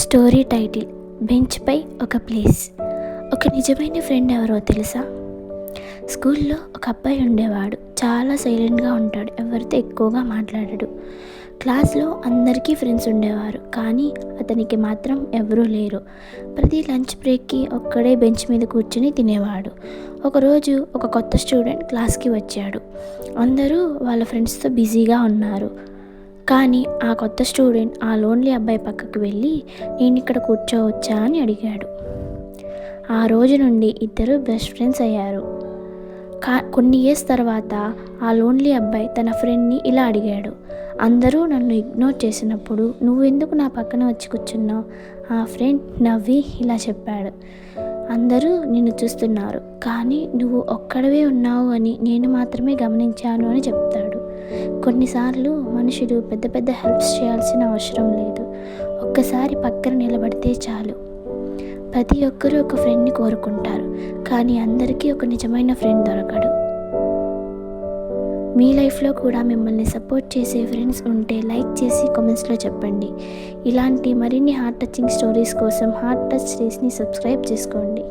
Story title బెంచ్పై ఒక place. ఒక నిజమైన ఫ్రెండ్ ఎవరో తెలుసా? స్కూల్లో ఒక అబ్బాయి ఉండేవాడు. చాలా సైలెంట్గా ఉంటాడు, ఎవరితో ఎక్కువగా మాట్లాడాడు. క్లాస్లో అందరికీ ఫ్రెండ్స్ ఉండేవారు, కానీ అతనికి మాత్రం ఎవరూ లేరు. ప్రతి లంచ్ బ్రేక్కి ఒక్కడే బెంచ్ మీద కూర్చుని తినేవాడు. ఒకరోజు ఒక కొత్త స్టూడెంట్ క్లాస్కి వచ్చాడు. అందరూ వాళ్ళ ఫ్రెండ్స్తో బిజీగా ఉన్నారు. కానీ ఆ కొత్త స్టూడెంట్ ఆ లోన్లీ అబ్బాయి పక్కకు వెళ్ళి, నేను ఇక్కడ కూర్చోవచ్చా అని అడిగాడు. ఆ రోజు నుండి ఇద్దరు బెస్ట్ ఫ్రెండ్స్ అయ్యారు. కొన్ని ఇయర్స్ తర్వాత ఆ లోన్లీ అబ్బాయి తన ఫ్రెండ్ని ఇలా అడిగాడు, అందరూ నన్ను ఇగ్నోర్ చేసినప్పుడు నువ్వెందుకు నా పక్కన వచ్చి కూర్చున్నావు? ఆ ఫ్రెండ్ నవ్వి ఇలా చెప్పాడు, అందరూ నిన్ను చూస్తున్నారు, కానీ నువ్వు ఒక్కడవే ఉన్నావు అని నేను మాత్రమే గమనించాను అని చెప్తాడు. కొన్నిసార్లు మనుషులు పెద్ద పెద్ద హెల్ప్స్ చేయాల్సిన అవసరం లేదు, ఒక్కసారి పక్కన నిలబడితే చాలు. ప్రతి ఒక్కరూ ఒక ఫ్రెండ్ని కోరుకుంటారు, కానీ అందరికీ ఒక నిజమైన ఫ్రెండ్ దొరకడు. మీ లైఫ్లో కూడా మిమ్మల్ని సపోర్ట్ చేసే ఫ్రెండ్స్ ఉంటే లైక్ చేసి కామెంట్స్లో చెప్పండి. ఇలాంటి మరిన్ని హార్ట్ టచింగ్ స్టోరీస్ కోసం హార్ట్ టచ్ సిరీస్ని సబ్స్క్రైబ్ చేసుకోండి.